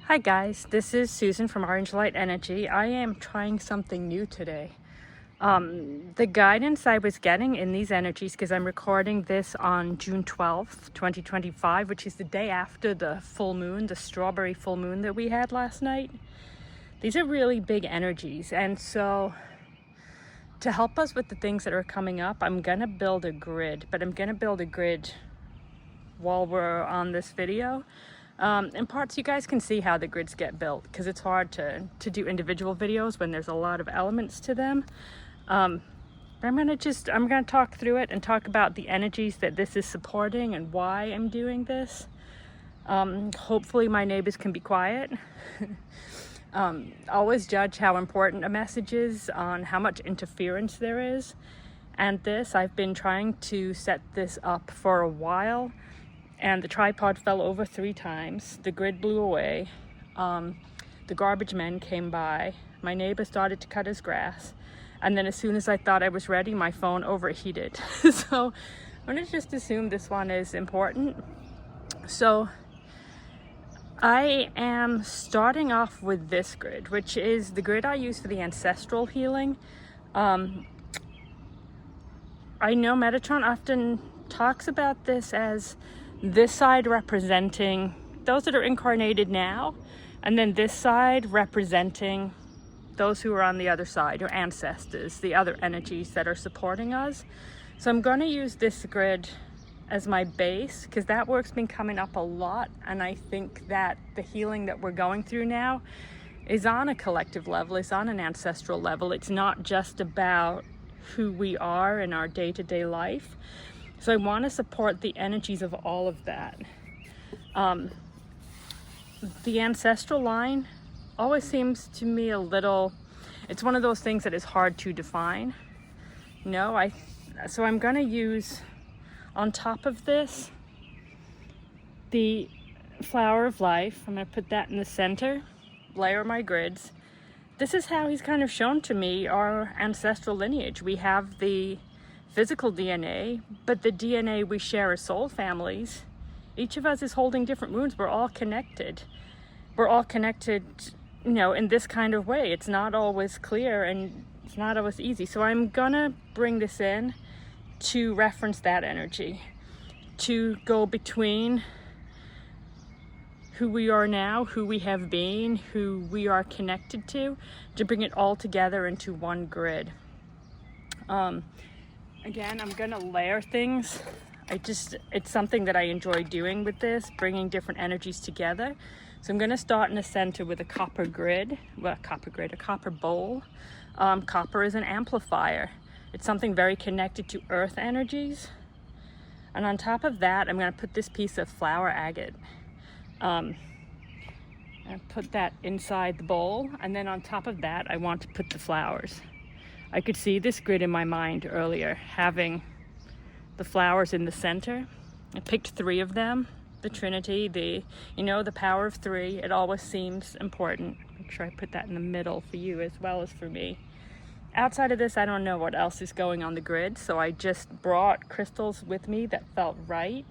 Hi guys, this is Susan from Orange Light Energy. I am trying something new today. The guidance I was getting in these energies, because I'm recording this on June 12th, 2025, which is the day after the full moon, the strawberry full moon that we had last night. These are really big energies, and so to help us with the things that are coming up, I'm gonna build a grid, but I'm gonna build a grid while we're on this video. In parts, you guys can see how the grids get built because it's hard to do individual videos when there's a lot of elements to them. I'm gonna talk through it and talk about the energies that this is supporting and why I'm doing this. Hopefully my neighbors can be quiet. Always judge how important a message is on how much interference there is. And this, I've been trying to set this up for a while. And the tripod fell over 3 times. The grid blew away. The garbage men came by. My neighbor started to cut his grass. And then as soon as I thought I was ready, my phone overheated. So I'm gonna just assume this one is important. So I am starting off with this grid, which is the grid I use for the ancestral healing. I know Metatron often talks about this as this side representing those that are incarnated now, and then this side representing those who are on the other side, or ancestors, the other energies that are supporting us. So I'm going to use this grid as my base because that work's been coming up a lot, and I think that the healing that we're going through now is on a collective level, it's on an ancestral level. It's not just about who we are in our day-to-day life. So I want to support the energies of all of that. The ancestral line always seems to me a little, it's one of those things that is hard to define. So I'm going to use, on top of this, the flower of life. I'm going to put that in the center, layer my grids. This is how he's kind of shown to me our ancestral lineage. We have the physical DNA, but the DNA we share as soul families. Each of us is holding different wounds. We're all connected. We're all connected, in this kind of way. It's not always clear and it's not always easy. So I'm gonna bring this in to reference that energy, to go between who we are now, who we have been, who we are connected to bring it all together into one grid. Again, I'm gonna layer things. It's something that I enjoy doing with this, bringing different energies together. So I'm gonna start in the center with a copper grid, a copper bowl. Copper is an amplifier. It's something very connected to earth energies. And on top of that, I'm gonna put this piece of flower agate. And put that inside the bowl. And then on top of that, I want to put the flowers. I could see this grid in my mind earlier, having the flowers in the center. I picked 3 of them, the Trinity, the power of 3. It always seems important. Make sure I put that in the middle for you as well as for me. Outside of this, I don't know what else is going on the grid, so I just brought crystals with me that felt right.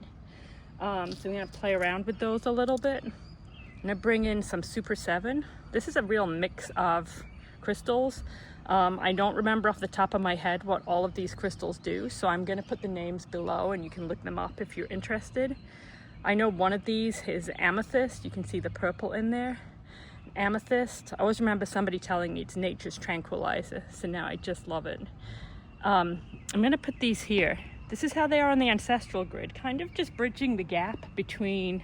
So I'm gonna play around with those a little bit. I'm gonna bring in some Super 7. This is a real mix of crystals. I don't remember off the top of my head what all of these crystals do, so I'm going to put the names below and you can look them up if you're interested. I know one of these is Amethyst. You can see the purple in there. Amethyst, I always remember somebody telling me it's nature's tranquilizer, so now I just love it. I'm going to put these here. This is how they are on the ancestral grid, kind of just bridging the gap between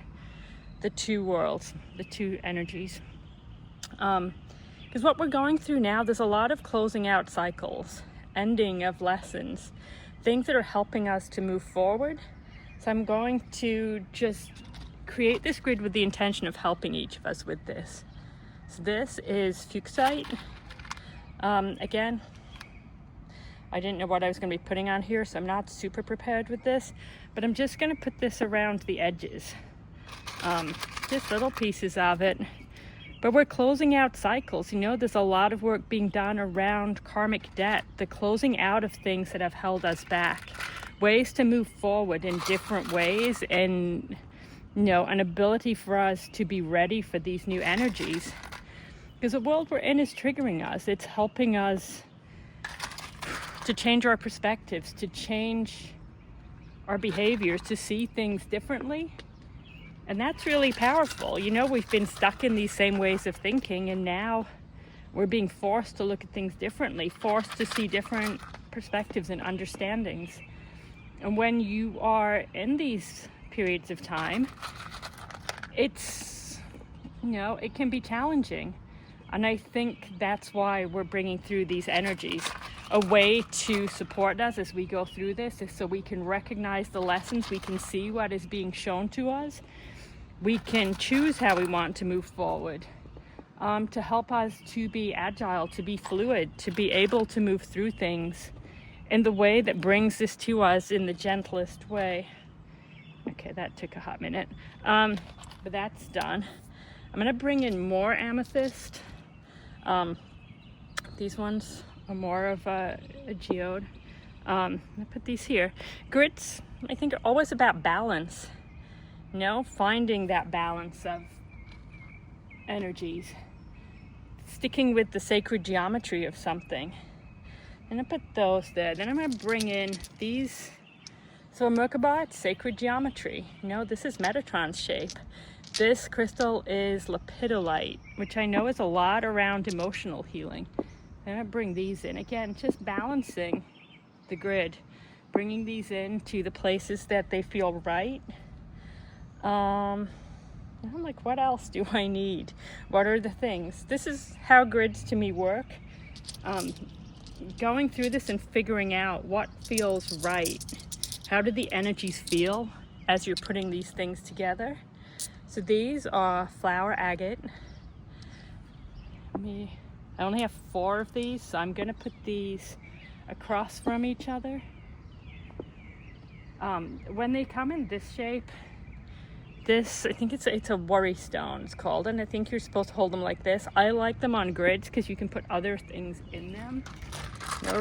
the 2 worlds, the 2 energies. Because what we're going through now, there's a lot of closing out cycles, ending of lessons, things that are helping us to move forward. So I'm going to just create this grid with the intention of helping each of us with this. So this is Fuchsite. Again, I didn't know what I was going to be putting on here, so I'm not super prepared with this, but I'm just going to put this around the edges. Just little pieces of it. But we're closing out cycles. There's a lot of work being done around karmic debt, the closing out of things that have held us back, ways to move forward in different ways and an ability for us to be ready for these new energies. Because the world we're in is triggering us. It's helping us to change our perspectives, to change our behaviors, to see things differently. And that's really powerful. We've been stuck in these same ways of thinking, and now we're being forced to look at things differently, forced to see different perspectives and understandings. And when you are in these periods of time, it's, it can be challenging. And I think that's why we're bringing through these energies. A way to support us as we go through this is so we can recognize the lessons, we can see what is being shown to us, we can choose how we want to move forward, to help us to be agile, to be fluid, to be able to move through things in the way that brings this to us in the gentlest way. Okay, that took a hot minute, but that's done. I'm gonna bring in more amethyst. These ones are more of a geode. I put these here. Grids, I think, are always about balance. Finding that balance of energies, sticking with the sacred geometry of something. And I put those there. Then I'm going to bring in these. So Merkaba, it's sacred geometry. This is Metatron's shape. This crystal is Lepidolite, which I know is a lot around emotional healing. And I bring these in. Again, just balancing the grid, bringing these in to the places that they feel right. I'm like, what else do I need? What are the things? This is how grids to me work. Going through this and figuring out what feels right. How do the energies feel as you're putting these things together? So these are flower agate. I only have 4 of these, so I'm gonna put these across from each other. When they come in this shape, I think it's a worry stone, it's called, and I think you're supposed to hold them like this. I like them on grids because you can put other things in them.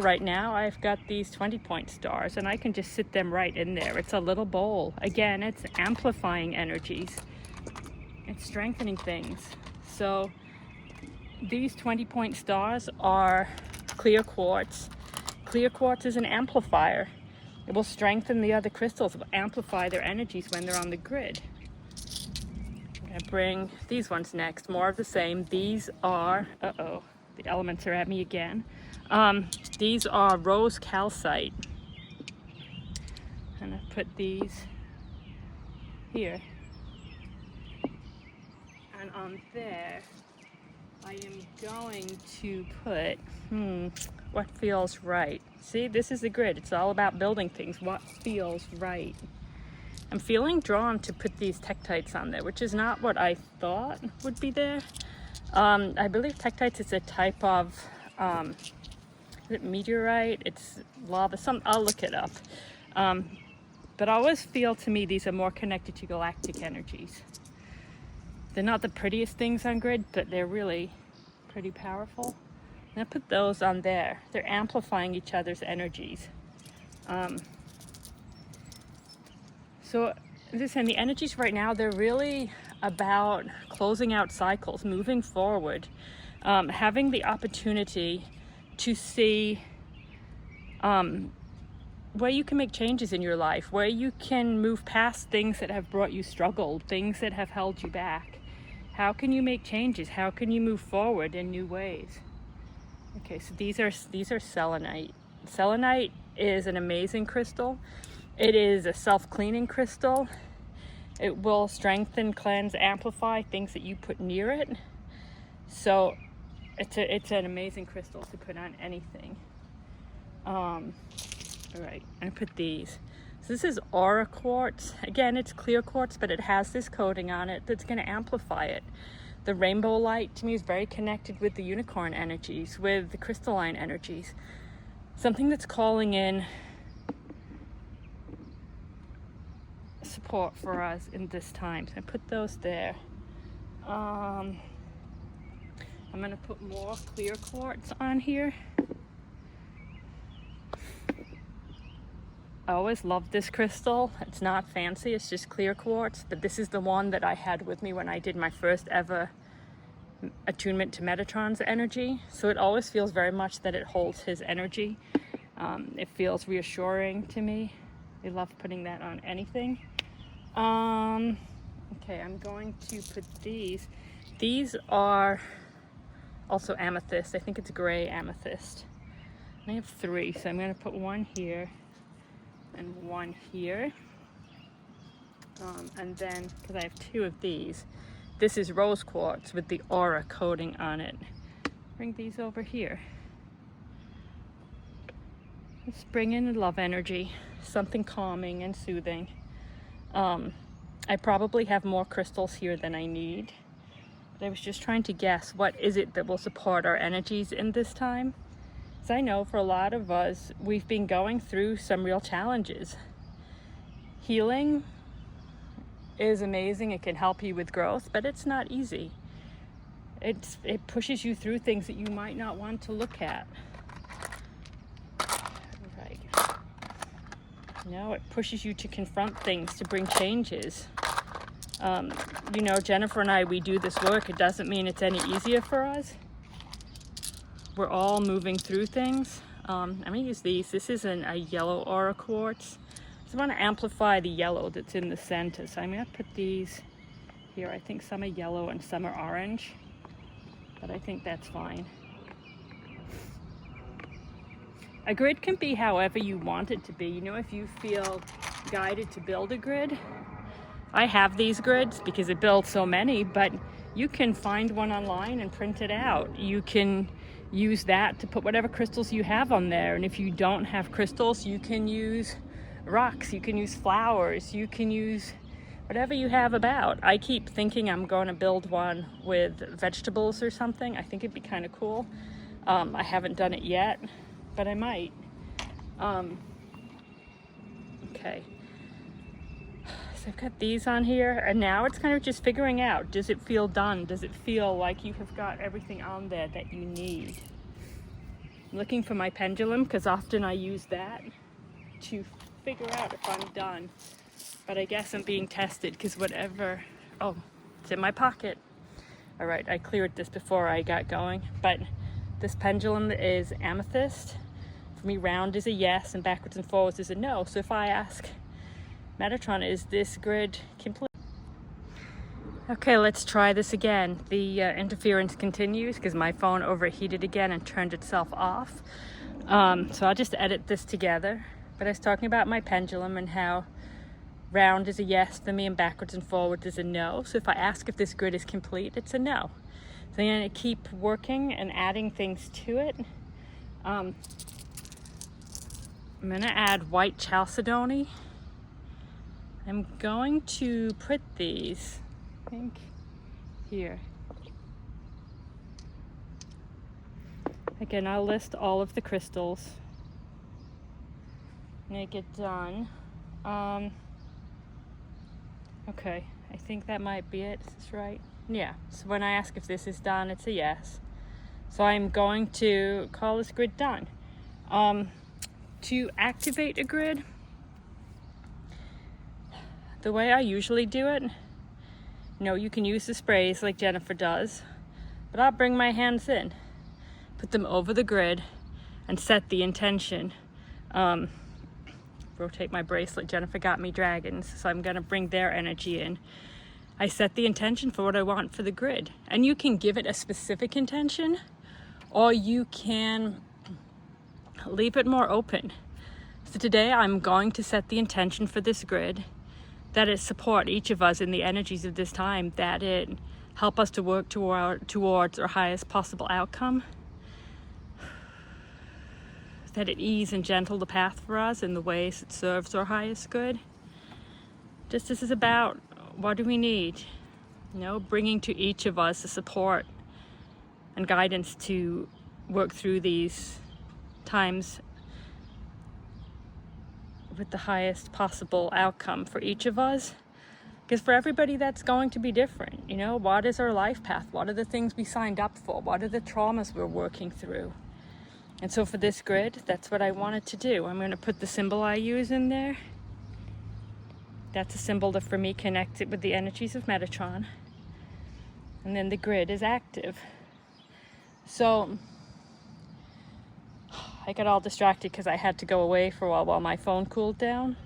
Right now I've got these 20-point stars, and I can just sit them right in there. It's a little bowl. Again, it's amplifying energies. It's strengthening things. So these 20-point stars are clear quartz. Clear quartz is an amplifier. It will strengthen the other crystals, it will amplify their energies when they're on the grid. I'm gonna bring these ones next, more of the same. These are, the elements are at me again. These are rose calcite. And I put these here. And on there, I am going to put, what feels right. See, this is the grid. It's all about building things. What feels right? I'm feeling drawn to put these tektites on there, which is not what I thought would be there. I believe tektites is a type of, is it meteorite? It's lava, I'll look it up. But I always feel, to me, these are more connected to galactic energies. They're not the prettiest things on grid, but they're really pretty powerful. And I put those on there. They're amplifying each other's energies. So listen, the energies right now, they're really about closing out cycles, moving forward, having the opportunity to see where you can make changes in your life, where you can move past things that have brought you struggle, things that have held you back. How can you make changes? How can you move forward in new ways? Okay, so these are selenite. Selenite is an amazing crystal. It is a self-cleaning crystal. It will strengthen, cleanse, amplify things that you put near it. So it's an amazing crystal to put on anything. All right, I put these. So this is aura quartz. Again, it's clear quartz, but it has this coating on it that's going to amplify it. The rainbow light, to me, is very connected with the unicorn energies, with the crystalline energies. Something that's calling in support for us in this time. So I put those there. I'm going to put more clear quartz on here. I always loved this crystal. It's not fancy, it's just clear quartz, but this is the one that I had with me when I did my first ever attunement to Metatron's energy. So it always feels very much that it holds his energy. It feels reassuring to me. I love putting that on anything. Okay, I'm going to put these. These are also amethyst. I think it's gray amethyst. I have 3, so I'm going to put one here and one here. And then, because I have 2 of these, this is rose quartz with the aura coating on it. Bring these over here. Just bring in love energy, something calming and soothing. I probably have more crystals here than I need. But I was just trying to guess, what is it that will support our energies in this time? Because I know for a lot of us, we've been going through some real challenges. Healing is amazing. It can help you with growth, but it's not easy. It pushes you through things that you might not want to look at. Right. No, it pushes you to confront things, to bring changes. You know, Jennifer and I, we do this work. It doesn't mean it's any easier for us. We're all moving through things. I'm going to use these. This is a yellow aura quartz. So I want to amplify the yellow that's in the center. So I'm going to put these here. I think some are yellow and some are orange, but I think that's fine. A grid can be however you want it to be. You know, if you feel guided to build a grid, I have these grids because it builds so many, but you can find one online and print it out. You can use that to put whatever crystals you have on there. And if you don't have crystals, you can use rocks, you can use flowers, you can use whatever you have about. I keep thinking I'm going to build one with vegetables or something. I think it'd be kind of cool. I haven't done it yet, but I might. Okay. So I've got these on here, and now it's kind of just figuring out, does it feel done? Does it feel like you have got everything on there that you need? I'm looking for my pendulum because often I use that to figure out if I'm done. But I guess I'm being tested because whatever, oh, it's in my pocket. All right, I cleared this before I got going, but this pendulum is amethyst. For me, round is a yes and backwards and forwards is a no. So if I ask Metatron, is this grid complete? Okay, let's try this again. The interference continues because my phone overheated again and turned itself off. So I'll just edit this together. But I was talking about my pendulum and how round is a yes for me and backwards and forwards is a no. So if I ask if this grid is complete, it's a no. So I'm going to keep working and adding things to it. I'm going to add white chalcedony. I'm going to put these, I think, here. Again, I'll list all of the crystals. Make it done. Okay, I think that might be it. Is this right? Yeah, so when I ask if this is done, it's a yes. So I'm going to call this grid done. To activate a grid, the way I usually do it, you can use the sprays like Jennifer does, but I'll bring my hands in, put them over the grid, and set the intention. Rotate my bracelet. Jennifer got me dragons, so I'm gonna bring their energy in. I set the intention for what I want for the grid, and you can give it a specific intention, or you can leave it more open. So today I'm going to set the intention for this grid that it support each of us in the energies of this time, that it help us to work towards our highest possible outcome, that it ease and gentle the path for us in the ways it serves our highest good. Just this is about, what do we need? Bringing to each of us the support and guidance to work through these times with the highest possible outcome for each of us. Because for everybody that's going to be different. What is our life path? What are the things we signed up for? What are the traumas we're working through? And so for this grid, that's what I wanted to do. I'm going to put the symbol I use in there. That's a symbol that for me connects it with the energies of Metatron. And then the grid is active. So I got all distracted because I had to go away for a while my phone cooled down.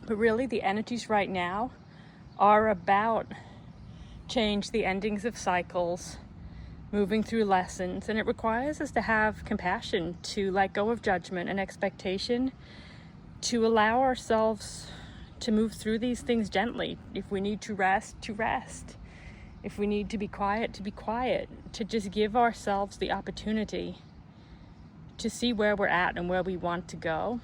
But really the energies right now are about change, the endings of cycles, moving through lessons, and it requires us to have compassion, to let go of judgment and expectation, to allow ourselves to move through these things gently. If we need to rest, to rest. If we need to be quiet, to be quiet. To just give ourselves the opportunity to see where we're at and where we want to go.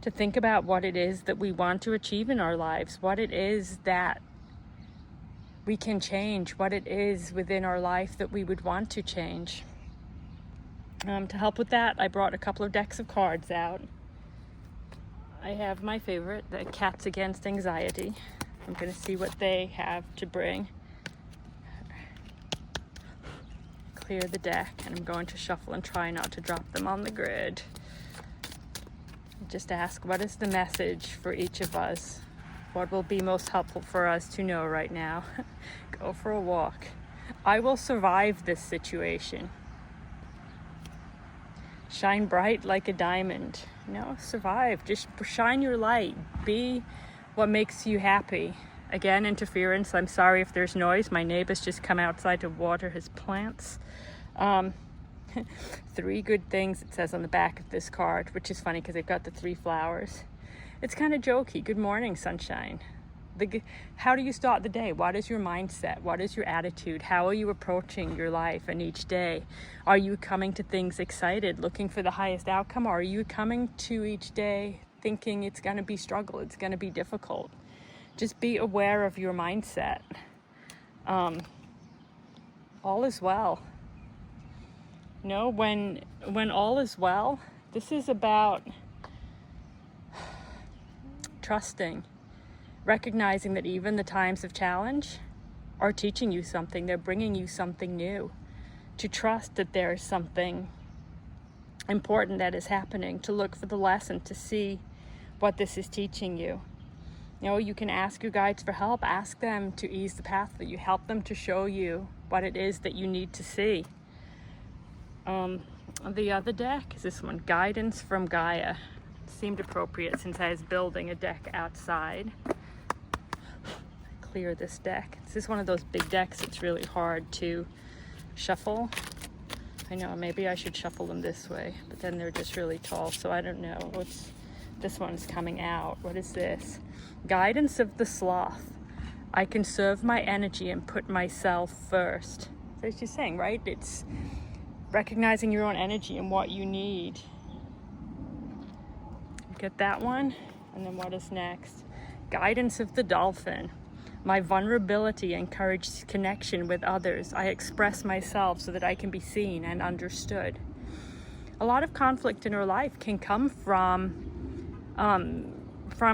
To think about what it is that we want to achieve in our lives, what it is that we can change, what it is within our life that we would want to change. To help with that, I brought a couple of decks of cards out. I have my favorite, the Cats Against Anxiety. I'm going to see what they have to bring. Clear the deck, and I'm going to shuffle and try not to drop them on the grid. Just ask, what is the message for each of us? What will be most helpful for us to know right now? Go for a walk. I will survive this situation. Shine bright like a diamond. Survive. Just shine your light. Be what makes you happy. Again, interference. I'm sorry if there's noise. My neighbor's just come outside to water his plants. 3 good things it says on the back of this card, which is funny because they've got the 3 flowers. It's kind of jokey. Good morning, sunshine. How do you start the day? What is your mindset? What is your attitude? How are you approaching your life and each day? Are you coming to things excited, looking for the highest outcome? Or are you coming to each day thinking it's going to be struggle, it's going to be difficult? Just be aware of your mindset. All is well. When all is well, this is about trusting, recognizing that even the times of challenge are teaching you something. They're bringing you something new. To trust that there is something important that is happening, to look for the lesson, to see what this is teaching you. You can ask your guides for help. Ask them to ease the path for you. Help them to show you what it is that you need to see. The other deck is this one, Guidance from Gaia. It seemed appropriate since I was building a deck outside. Clear this deck. This is one of those big decks. It's really hard to shuffle. I know, maybe I should shuffle them this way, but then they're just really tall, so I don't know. This one's coming out. What is this? Guidance of the Sloth. I conserve my energy and put myself first. So she's saying, right? It's recognizing your own energy and what you need. Get that one. And then what is next? Guidance of the Dolphin. My vulnerability encourages connection with others. I express myself so that I can be seen and understood. A lot of conflict in our life can come from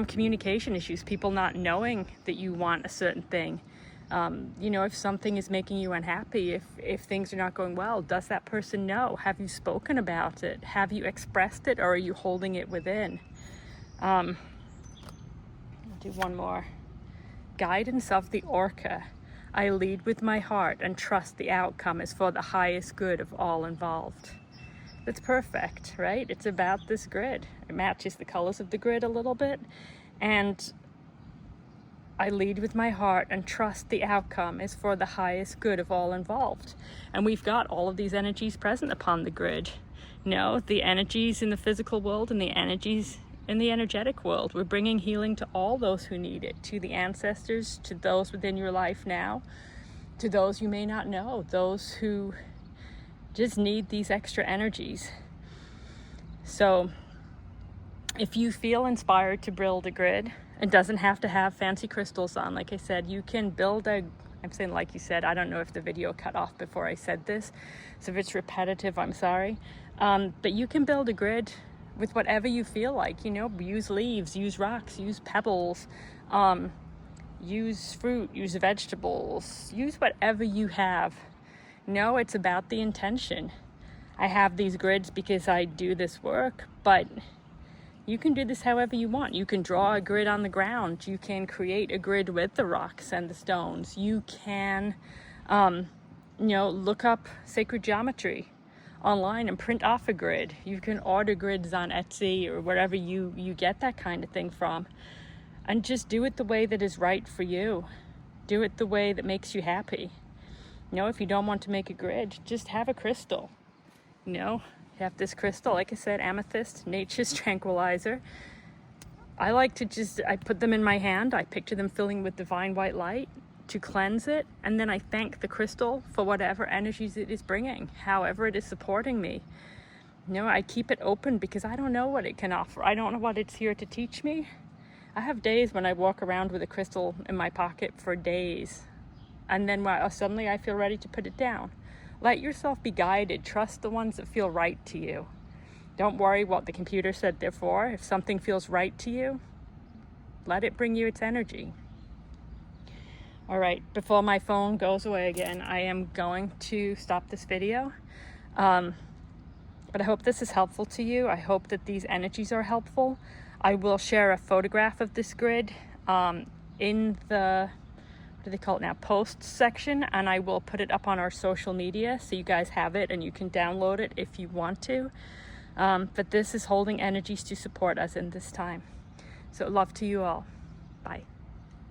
communication issues, people not knowing that you want a certain thing. If something is making you unhappy, if things are not going well, does that person know? Have you spoken about it? Have you expressed it, or are you holding it within? I'll do one more. Guidance of the Orca. I lead with my heart and trust the outcome is for the highest good of all involved. That's perfect, right? It's about this grid. It matches the colors of the grid a little bit. And I lead with my heart and trust the outcome is for the highest good of all involved. And we've got all of these energies present upon the grid. The energies in the physical world and the energies in the energetic world. We're bringing healing to all those who need it, to the ancestors, to those within your life now, to those you may not know, those who just need these extra energies. So if you feel inspired to build a grid, it doesn't have to have fancy crystals on. Like I said, you can build I'm saying like you said, I don't know if the video cut off before I said this, so if it's repetitive, I'm sorry. But you can build a grid with whatever you feel like, use leaves, use rocks, use pebbles, use fruit, use vegetables, use whatever you have. It's about the intention. I have these grids because I do this work, but you can do this however you want. You can draw a grid on the ground. You can create a grid with the rocks and the stones. You can, look up sacred geometry online and print off a grid. You can order grids on Etsy or wherever you get that kind of thing from, and just do it the way that is right for you. Do it the way that makes you happy. If you don't want to make a grid, just have a crystal. Have this crystal, like I said, amethyst, nature's tranquilizer. I put them in my hand. I picture them filling with divine white light to cleanse it, and then I thank the crystal for whatever energies it is bringing, however it is supporting me. I keep it open because I don't know what it can offer. I don't know what it's here to teach me. I have days when I walk around with a crystal in my pocket for days, and then suddenly I feel ready to put it down. Let yourself be guided. Trust the ones that feel right to you. Don't worry what the computer said they're for. If something feels right to you, let it bring you its energy. All right, before my phone goes away again, I am going to stop this video. But I hope this is helpful to you. I hope that these energies are helpful. I will share a photograph of this grid in the, what do they call it now, posts section, and I will put it up on our social media so you guys have it and you can download it if you want to. But this is holding energies to support us in this time. So love to you all. Bye.